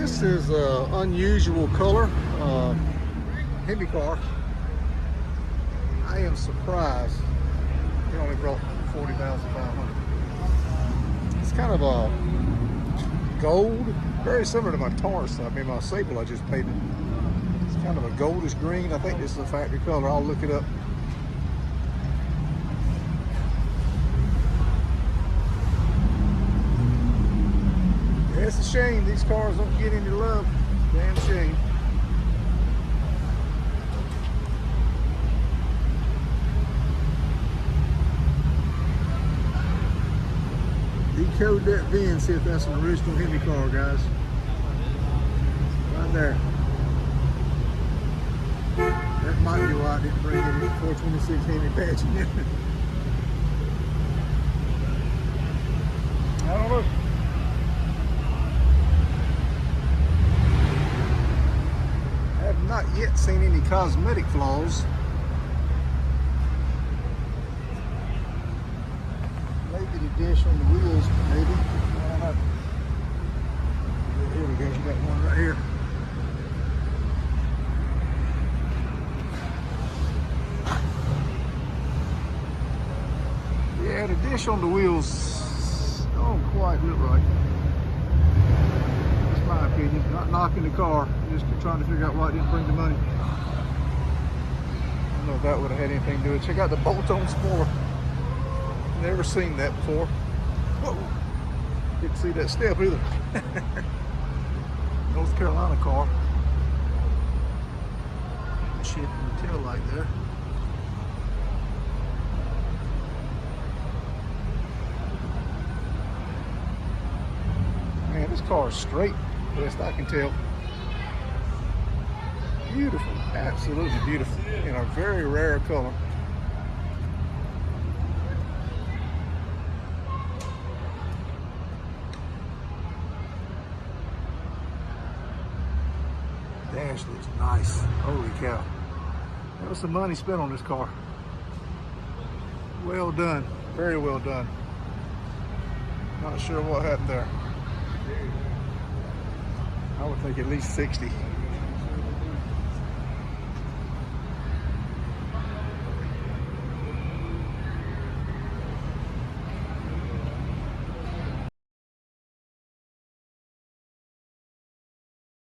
This is an unusual color Hemi car. I am surprised it only brought 40,500. It's kind of a gold, very similar to my Taurus. I mean, my Sable I just painted. It's kind of a goldish green. I think this is a factory color. I'll look it up. Yeah, it's a shame these cars don't get any love. Damn shame. Decode that VIN, see if that's an original Hemi car, guys. Right there. That might be why I didn't bring any 426 Hemi badge in. I don't know. I have not yet seen any cosmetic flaws. Maybe the dish on the wheels, maybe. I don't know. Here we go, you got one right here. Yeah, the dish on the wheels don't quite look right. That's my opinion. Not knocking the car, just trying to figure out why it didn't bring the money. I don't know if that would have had anything to do with it. Check out the bolt-on spoiler. Never seen that before. Whoa. Didn't see that step either. North Carolina car. Chip in the tail light there. Man, this car is straight, best I can tell. Beautiful, absolutely beautiful, in a very rare color. Dash looks nice. Holy cow. That was some money spent on this car. Well done. Very well done. Not sure what happened there. I would think at least 60.